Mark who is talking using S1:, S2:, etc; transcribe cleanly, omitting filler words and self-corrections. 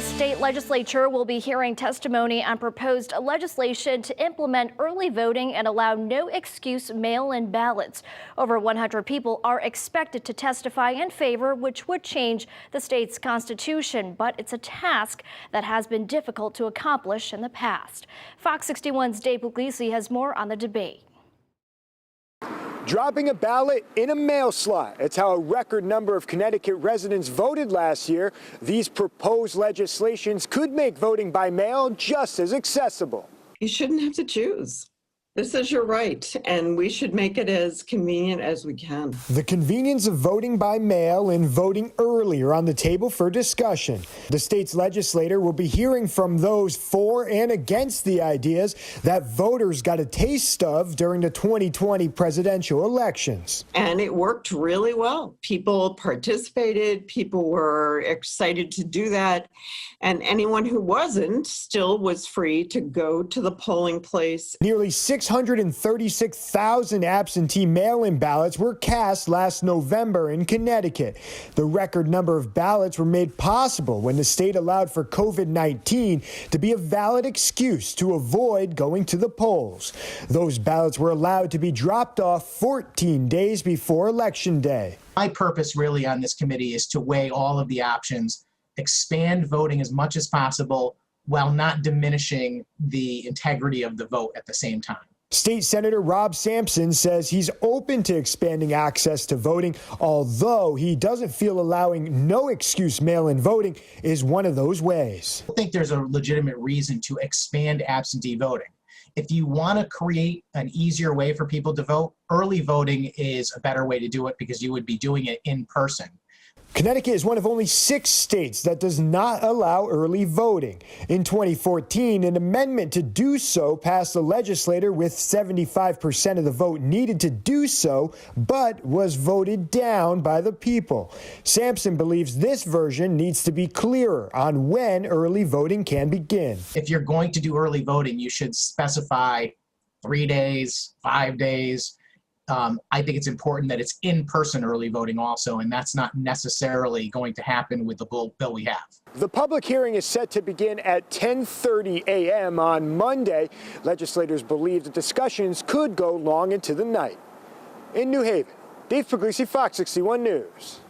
S1: The state legislature will be hearing testimony on proposed legislation to implement early voting and allow no-excuse mail-in ballots. Over 100 people are expected to testify in favor, which would change the state's constitution. But it's a task that has been difficult to accomplish in the past. Fox 61's Dave Puglisi has more on the debate.
S2: Dropping a ballot in a mail slot. It's how a record number of Connecticut residents voted last year. These proposed legislations could make voting by mail just as accessible.
S3: You shouldn't have to choose. This is your right, and we should make it as convenient as we can.
S2: The convenience of voting by mail and voting early are on the table for discussion. The state's legislator will be hearing from those for and against the ideas that voters got a taste of during the 2020 presidential elections.
S3: And it worked really well. People participated, people were excited to do that, and anyone who wasn't still was free to go to the polling place.
S2: Nearly 636,000 absentee mail-in ballots were cast last November in Connecticut. The record number of ballots were made possible when the state allowed for COVID-19 to be a valid excuse to avoid going to the polls. Those ballots were allowed to be dropped off 14 days before Election Day.
S4: My purpose really on this committee is to weigh all of the options, expand voting as much as possible while not diminishing the integrity of the vote at the same time.
S2: State Senator Rob Sampson says he's open to expanding access to voting, although he doesn't feel allowing no-excuse mail-in voting is one of those ways.
S4: I think there's a legitimate reason to expand absentee voting. If you want to create an easier way for people to vote, early voting is a better way to do it because you would be doing it in person.
S2: Connecticut is one of only 6 states that does not allow early voting. In 2014, an amendment to do so passed the legislature with 75% of the vote needed to do so, but was voted down by the people. Sampson believes this version needs to be clearer on when early voting can begin.
S4: If you're going to do early voting, you should specify 3 days, 5 days. I think it's important that it's in-person early voting also, and that's not necessarily going to happen with the bill we have.
S2: The public hearing is set to begin at 10:30 a.m. on Monday. Legislators believe the discussions could go long into the night. In New Haven, Dave Puglisi, Fox 61 News.